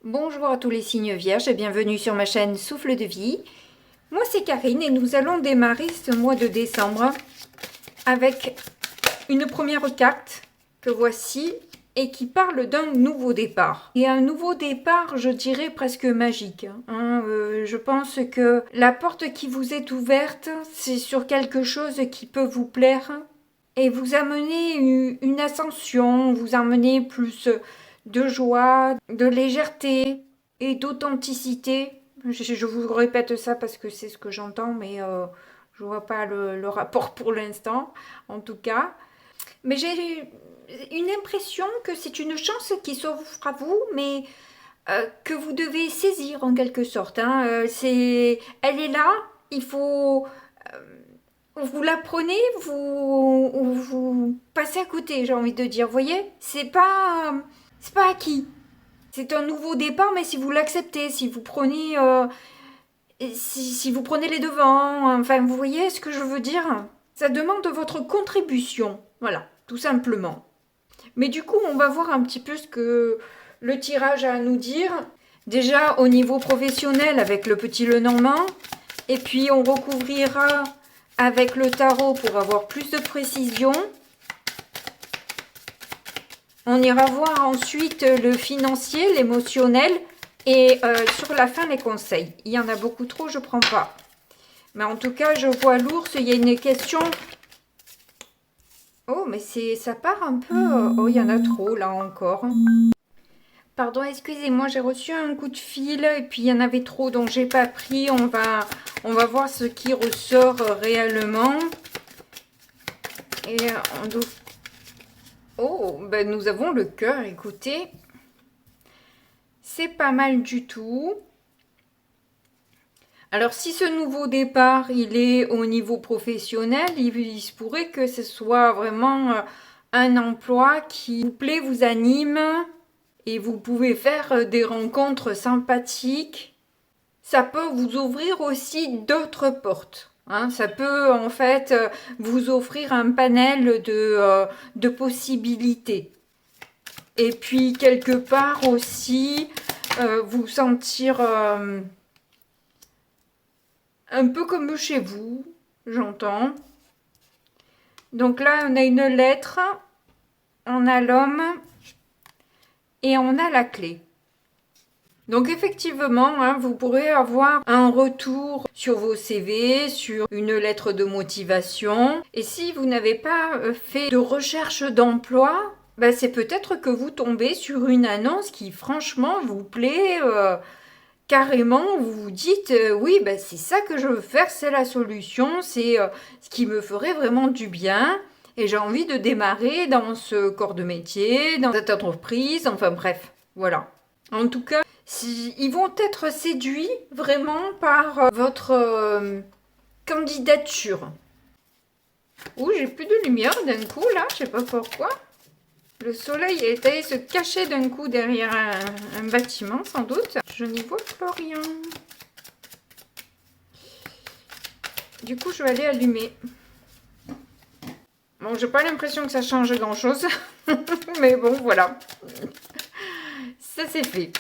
Bonjour à tous les signes vierges et bienvenue sur ma chaîne Souffle de vie. Moi c'est Karine et nous allons démarrer ce mois de décembre avec une première carte que voici et qui parle d'un nouveau départ. Et un nouveau départ, je dirais presque magique. Je pense que la porte qui vous est ouverte, c'est sur quelque chose qui peut vous plaire et vous amener une ascension, vous amener plus de joie, de légèreté et d'authenticité. Je vous répète ça parce que c'est ce que j'entends, mais je vois pas le rapport pour l'instant, en tout cas. Mais j'ai une impression que c'est une chance qui s'offre à vous, mais que vous devez saisir en quelque sorte. Elle est là, il faut vous la prenez, vous passez à côté, j'ai envie de dire. Vous voyez, c'est pas acquis. C'est un nouveau départ, mais si vous l'acceptez, si vous prenez, si vous prenez les devants, enfin, vous voyez ce que je veux dire. Ça demande votre contribution, voilà, tout simplement. Mais du coup, on va voir un petit peu ce que le tirage a à nous dire. Déjà au niveau professionnel avec le petit Lenormand, et puis on recouvrira avec le tarot pour avoir plus de précision. On ira voir ensuite le financier, l'émotionnel et sur la fin les conseils. Il y en a beaucoup trop, je ne prends pas. Mais en tout cas, je vois l'ours, il y a une question. Oh, mais ça part un peu. Oh, il y en a trop là encore. Pardon, excusez-moi, j'ai reçu un coup de fil et puis il y en avait trop donc j'ai pas pris. On va voir ce qui ressort réellement. Et on doit... Oh, ben nous avons le cœur, écoutez. C'est pas mal du tout. Alors si ce nouveau départ, il est au niveau professionnel, il se pourrait que ce soit vraiment un emploi qui vous plaît, vous anime. Et vous pouvez faire des rencontres sympathiques. Ça peut vous ouvrir aussi d'autres portes. Ça peut en fait vous offrir un panel de possibilités. Et puis quelque part aussi vous sentir un peu comme chez vous, j'entends. Donc là on a une lettre, on a l'homme et on a la clé. Donc effectivement, vous pourrez avoir un retour sur vos CV, sur une lettre de motivation. Et si vous n'avez pas fait de recherche d'emploi, c'est peut-être que vous tombez sur une annonce qui franchement vous plaît carrément. Vous vous dites oui, c'est ça que je veux faire, c'est la solution, c'est ce qui me ferait vraiment du bien. Et j'ai envie de démarrer dans ce corps de métier, dans cette entreprise, enfin bref, voilà. En tout cas, ils vont être séduits vraiment par votre candidature. Ouh, j'ai plus de lumière d'un coup là, je sais pas pourquoi. Le soleil est allé se cacher d'un coup derrière un bâtiment sans doute. Je n'y vois plus rien. Du coup, je vais aller allumer. Bon, j'ai pas l'impression que ça change grand chose. Mais bon, voilà. Ça c'est fait.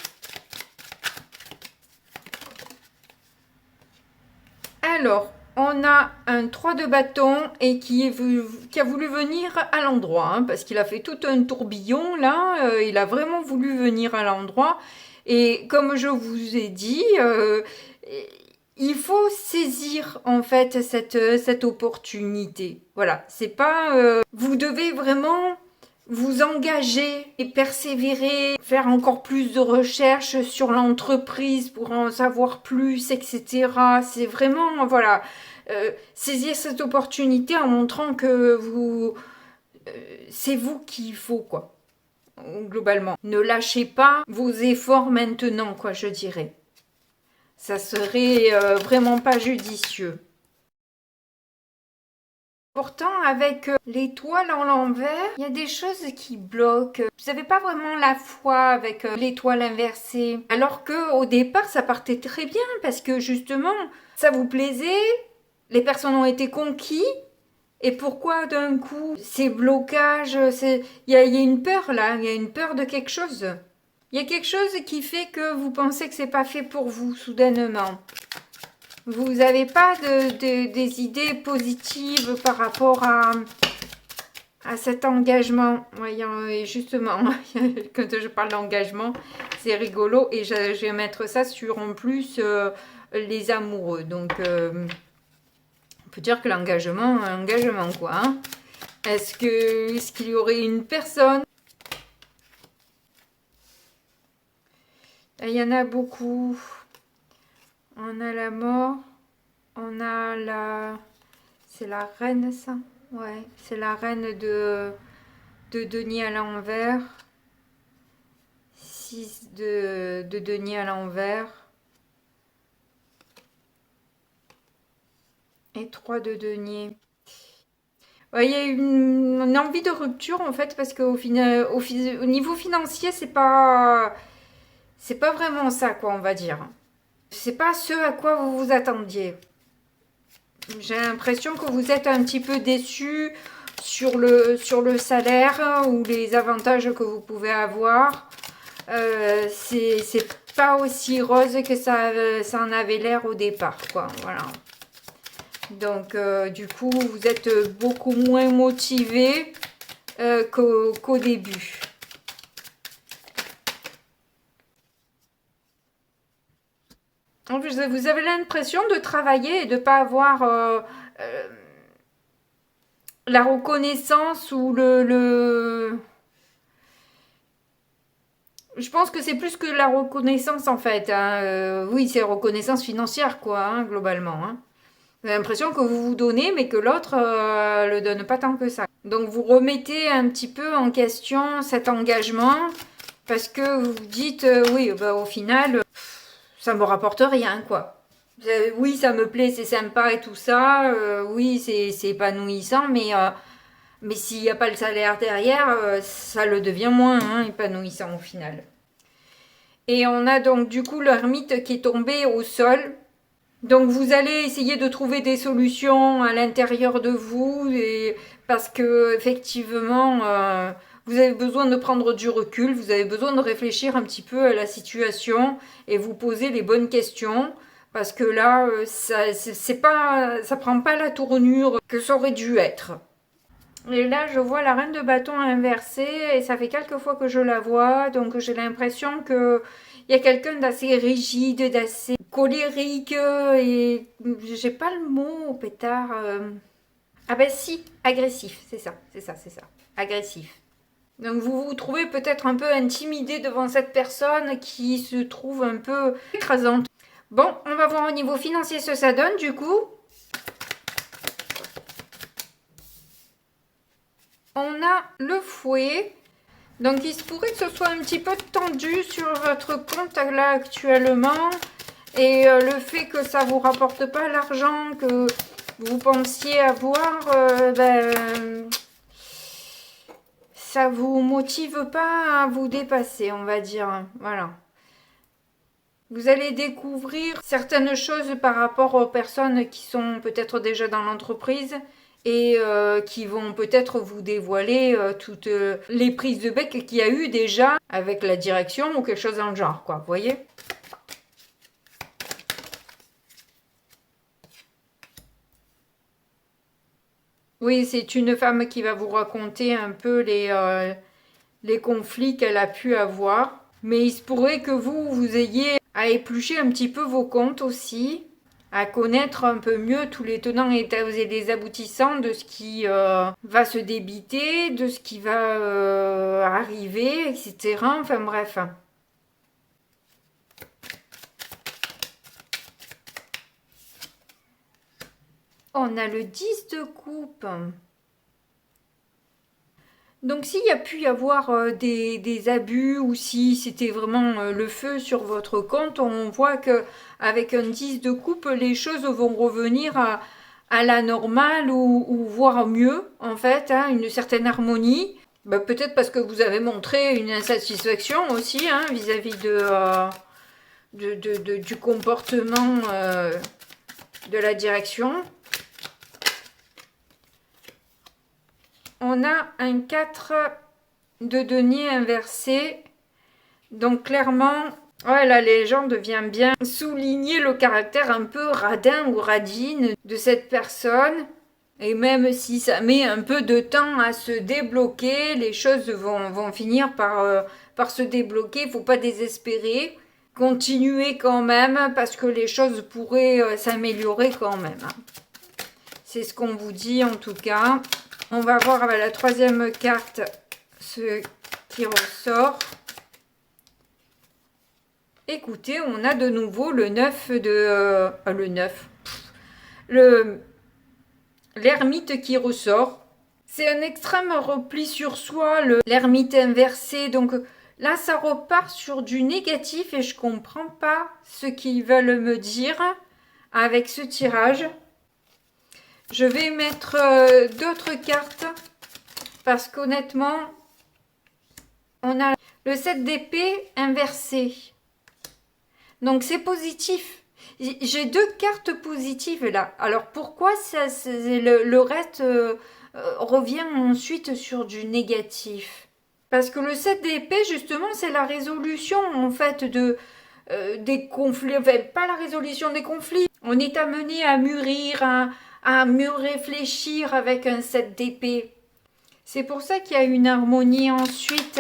Alors, on a un 3 de bâton et qui a voulu venir à l'endroit, parce qu'il a fait tout un tourbillon là, il a vraiment voulu venir à l'endroit. Et comme je vous ai dit, il faut saisir en fait cette opportunité. Voilà, c'est pas... vous devez vraiment vous engager et persévérer, faire encore plus de recherches sur l'entreprise pour en savoir plus, etc. C'est vraiment, voilà, saisir cette opportunité en montrant que c'est vous qu'il faut, quoi, globalement. Ne lâchez pas vos efforts maintenant, quoi, je dirais. Ça serait vraiment pas judicieux. Pourtant, avec l'étoile en l'envers, il y a des choses qui bloquent. Vous n'avez pas vraiment la foi avec l'étoile inversée. Alors que au départ, ça partait très bien parce que justement, ça vous plaisait, les personnes ont été conquises. Et pourquoi d'un coup, ces blocages, il y a une peur là, il y a une peur de quelque chose. Il y a quelque chose qui fait que vous pensez que c'est pas fait pour vous, soudainement. Vous n'avez pas des idées positives par rapport à cet engagement. Voyons, et justement, quand je parle d'engagement, c'est rigolo. Et je vais mettre ça sur, en plus, les amoureux. Donc, on peut dire que l'engagement, engagement quoi. Hein. Est-ce qu'il y aurait une personne? Il y en a beaucoup. On a la mort. On a la... C'est la reine, ça? Ouais, c'est la reine de denier à l'envers. 6 de denier à l'envers. Et 3 de denier. Ouais, il y a une envie de rupture, en fait, parce qu'au final, au niveau financier, c'est pas vraiment ça, quoi, on va dire. C'est pas ce à quoi vous vous attendiez. J'ai l'impression que vous êtes un petit peu déçu sur le salaire ou les avantages que vous pouvez avoir. C'est pas aussi rose que ça en avait l'air au départ, quoi. Voilà. Donc, du coup, vous êtes beaucoup moins motivé qu'au début. En plus, vous avez l'impression de travailler et de ne pas avoir la reconnaissance ou Je pense que c'est plus que la reconnaissance en fait. Hein. Oui, c'est reconnaissance financière quoi, hein, globalement. Hein. J'ai l'impression que vous vous donnez, mais que l'autre le donne pas tant que ça. Donc vous remettez un petit peu en question cet engagement parce que vous vous dites oui, bah, au final, ça me rapporte rien quoi. Oui, ça me plaît, c'est sympa et tout ça. Oui, c'est épanouissant, mais s'il n'y a pas le salaire derrière, ça le devient moins hein, épanouissant au final. Et on a donc du coup l'ermite qui est tombé au sol. Donc vous allez essayer de trouver des solutions à l'intérieur de vous parce que effectivement vous avez besoin de prendre du recul, vous avez besoin de réfléchir un petit peu à la situation et vous poser les bonnes questions parce que là ça prend pas la tournure que ça aurait dû être. Et là, je vois la reine de bâton inversée et ça fait quelques fois que je la vois. Donc, j'ai l'impression qu'il y a quelqu'un d'assez rigide, d'assez colérique et j'ai pas le mot, pétard. Ah ben si, agressif, c'est ça. Agressif. Donc, vous vous trouvez peut-être un peu intimidé devant cette personne qui se trouve un peu écrasante. Bon, on va voir au niveau financier ce que ça donne du coup. On a le fouet. Donc, il se pourrait que ce soit un petit peu tendu sur votre compte là actuellement. Et le fait que ça ne vous rapporte pas l'argent que vous pensiez avoir, ça vous motive pas à vous dépasser, on va dire. Voilà. Vous allez découvrir certaines choses par rapport aux personnes qui sont peut-être déjà dans l'entreprise et qui vont peut-être vous dévoiler toutes les prises de bec qu'il y a eu déjà avec la direction ou quelque chose dans le genre, quoi, vous voyez? Oui, c'est une femme qui va vous raconter un peu les conflits qu'elle a pu avoir. Mais il se pourrait que vous ayez à éplucher un petit peu vos comptes aussi, à connaître un peu mieux tous les tenants et les aboutissants de ce qui va se débiter, de ce qui va arriver, etc. Enfin bref. On a le 10 de coupe. Donc s'il y a pu y avoir des abus ou si c'était vraiment le feu sur votre compte, on voit que avec un 10 de coupe, les choses vont revenir à la normale ou voire mieux en fait, hein, une certaine harmonie. Bah, peut-être parce que vous avez montré une insatisfaction aussi hein, vis-à-vis du comportement de la direction. On a un 4 de denier inversé. Donc clairement, ouais, la légende vient bien souligner le caractère un peu radin ou radine de cette personne. Et même si ça met un peu de temps à se débloquer, les choses vont finir par se débloquer. Il ne faut pas désespérer. Continuez quand même parce que les choses pourraient s'améliorer quand même. C'est ce qu'on vous dit en tout cas. On va voir avec la troisième carte ce qui ressort. Écoutez, on a de nouveau le 9 de... le 9. L'ermite qui ressort. C'est un extrême repli sur soi, l'ermite inversé. Donc là, ça repart sur du négatif et je comprends pas ce qu'ils veulent me dire avec ce tirage. Je vais mettre d'autres cartes parce qu'honnêtement, on a le 7 d'épée inversé. Donc c'est positif. J'ai deux cartes positives là. Alors pourquoi le reste revient ensuite sur du négatif? Parce que le 7 d'épée, justement, c'est la résolution en fait des conflits. Enfin, pas la résolution des conflits. On est amené à mûrir, à mieux réfléchir avec un 7 d'épée. C'est pour ça qu'il y a une harmonie ensuite.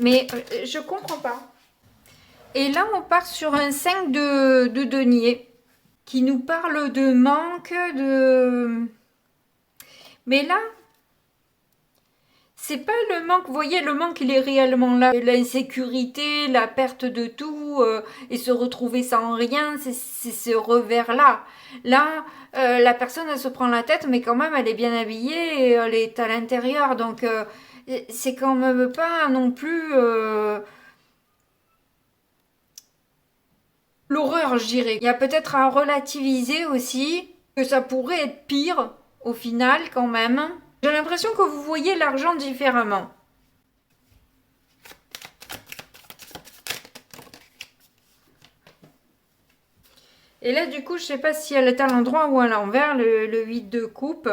Mais je comprends pas. Et là, on part sur un 5 de denier qui nous parle de manque, Mais là, c'est pas le manque. Vous voyez, le manque, il est réellement là. L'insécurité, la perte de tout, et se retrouver sans rien, c'est ce revers-là. Là, la personne, elle se prend la tête, mais quand même, elle est bien habillée et elle est à l'intérieur. Donc, c'est quand même pas non plus... l'horreur, je dirais. Il y a peut-être à relativiser aussi que ça pourrait être pire au final quand même. J'ai l'impression que vous voyez l'argent différemment. Et là du coup, je sais pas si elle est à l'endroit ou à l'envers, le 8 de coupe.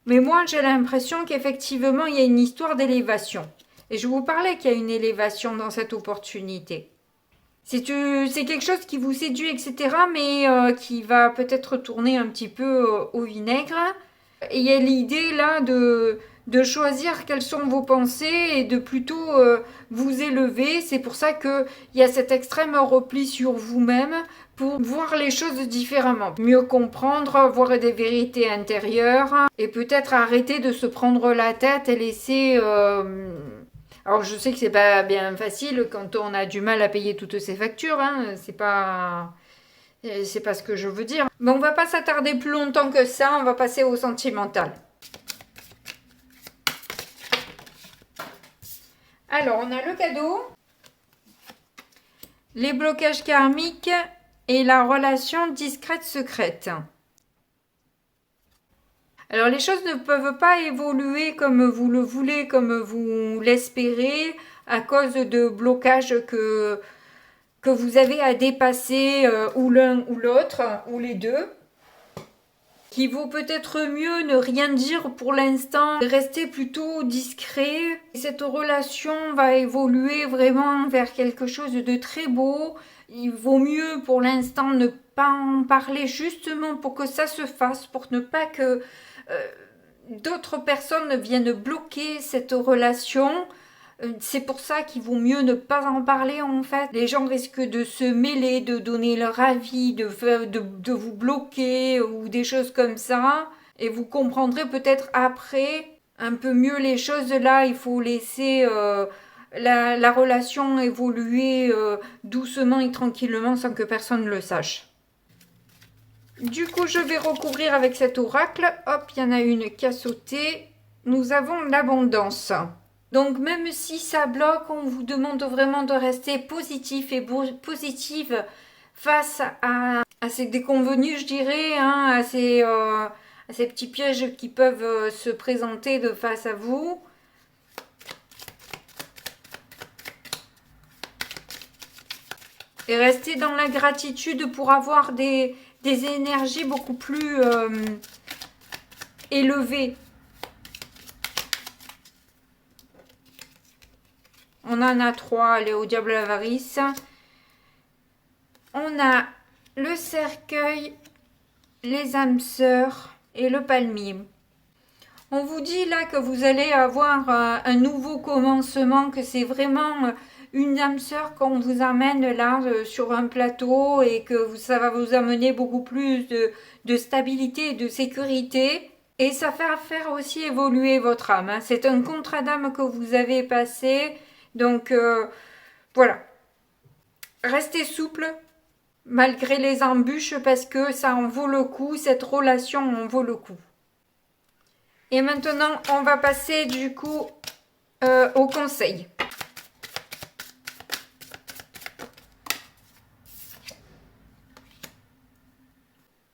Mais moi, j'ai l'impression qu'effectivement, il y a une histoire d'élévation. Et je vous parlais qu'il y a une élévation dans cette opportunité. C'est quelque chose qui vous séduit, etc., mais qui va peut-être tourner un petit peu au vinaigre. Et il y a l'idée là de choisir quelles sont vos pensées et de plutôt vous élever. C'est pour ça qu'il y a cet extrême repli sur vous-même pour voir les choses différemment. Mieux comprendre, voir des vérités intérieures et peut-être arrêter de se prendre la tête et laisser... Alors je sais que c'est pas bien facile quand on a du mal à payer toutes ces factures, hein. C'est pas ce que je veux dire. Mais on va pas s'attarder plus longtemps que ça, on va passer au sentimental. Alors on a le cadeau, les blocages karmiques et la relation discrète secrète. Alors les choses ne peuvent pas évoluer comme vous le voulez, comme vous l'espérez, à cause de blocages que vous avez à dépasser, ou l'un ou l'autre, ou les deux. Qu'il vaut peut-être mieux ne rien dire pour l'instant, rester plutôt discret. Cette relation va évoluer vraiment vers quelque chose de très beau. Il vaut mieux pour l'instant ne pas en parler justement pour que ça se fasse, pour ne pas que d'autres personnes viennent bloquer cette relation. C'est pour ça qu'il vaut mieux ne pas en parler en fait. Les gens risquent de se mêler, de donner leur avis, de vous bloquer ou des choses comme ça. Et vous comprendrez peut-être après un peu mieux les choses. Là, il faut laisser la relation évoluer doucement et tranquillement sans que personne ne le sache. Du coup, je vais recouvrir avec cet oracle. Hop, il y en a une qui a sauté. Nous avons l'abondance. Donc, même si ça bloque, on vous demande vraiment de rester positif et positive face à ces déconvenus, je dirais, hein, à ces petits pièges qui peuvent se présenter de face à vous. Et rester dans la gratitude pour avoir des énergies beaucoup plus élevées. On en a 3, allez, au diable l'avarice. On a le cercueil, les âmes sœurs et le palmier. On vous dit là que vous allez avoir un nouveau commencement, que c'est vraiment une âme sœur qu'on vous amène là sur un plateau et que ça va vous amener beaucoup plus de stabilité et de sécurité. Et ça va faire aussi évoluer votre âme. Hein. C'est un contrat d'âme que vous avez passé. Donc voilà. Restez souple malgré les embûches parce que ça en vaut le coup. Cette relation en vaut le coup. Et maintenant, on va passer du coup au conseil.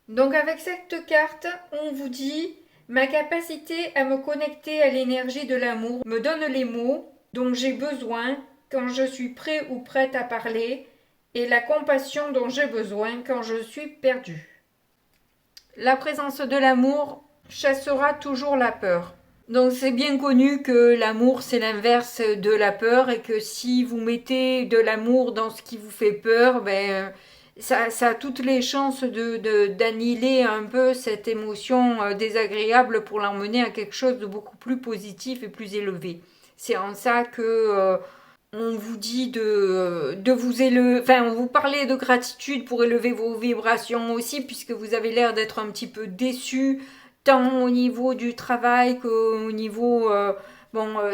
Donc avec cette carte, on vous dit « Ma capacité à me connecter à l'énergie de l'amour me donne les mots dont j'ai besoin quand je suis prêt ou prête à parler et la compassion dont j'ai besoin quand je suis perdue. » La présence de l'amour chassera toujours la peur. Donc c'est bien connu que l'amour c'est l'inverse de la peur et que si vous mettez de l'amour dans ce qui vous fait peur, ça a toutes les chances d'annihiler un peu cette émotion désagréable pour l'emmener à quelque chose de beaucoup plus positif et plus élevé. C'est en ça que on vous dit de vous élever, enfin on vous parlait de gratitude pour élever vos vibrations aussi puisque vous avez l'air d'être un petit peu déçu tant au niveau du travail qu'au niveau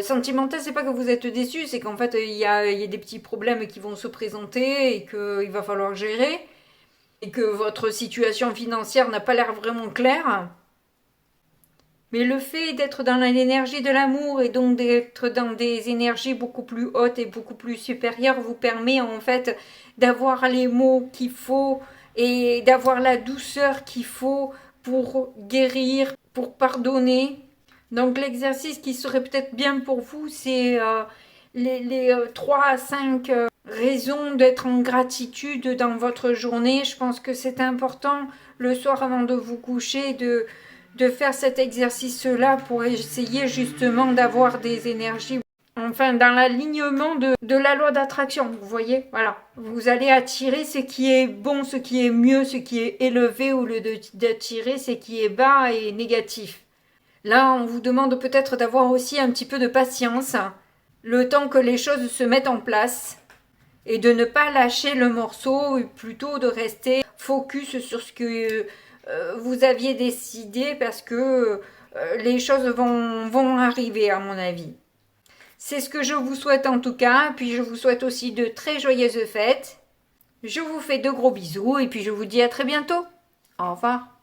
sentimental. C'est pas que vous êtes déçu, c'est qu'en fait il y a des petits problèmes qui vont se présenter et qu'il va falloir gérer et que votre situation financière n'a pas l'air vraiment claire. Mais le fait d'être dans l'énergie de l'amour et donc d'être dans des énergies beaucoup plus hautes et beaucoup plus supérieures vous permet en fait d'avoir les mots qu'il faut et d'avoir la douceur qu'il faut pour guérir, pour pardonner. Donc l'exercice qui serait peut-être bien pour vous, c'est les 3 à 5 raisons d'être en gratitude dans votre journée. Je pense que c'est important le soir avant de vous coucher de faire cet exercice-là pour essayer justement d'avoir des énergies, enfin dans l'alignement de la loi d'attraction, vous voyez, voilà. Vous allez attirer ce qui est bon, ce qui est mieux, ce qui est élevé au lieu d'attirer ce qui est bas et négatif. Là, on vous demande peut-être d'avoir aussi un petit peu de patience, le temps que les choses se mettent en place et de ne pas lâcher le morceau, plutôt de rester focus sur ce que vous aviez décidé parce que les choses vont arriver à mon avis. C'est ce que je vous souhaite en tout cas, puis je vous souhaite aussi de très joyeuses fêtes. Je vous fais de gros bisous et puis je vous dis à très bientôt. Au revoir.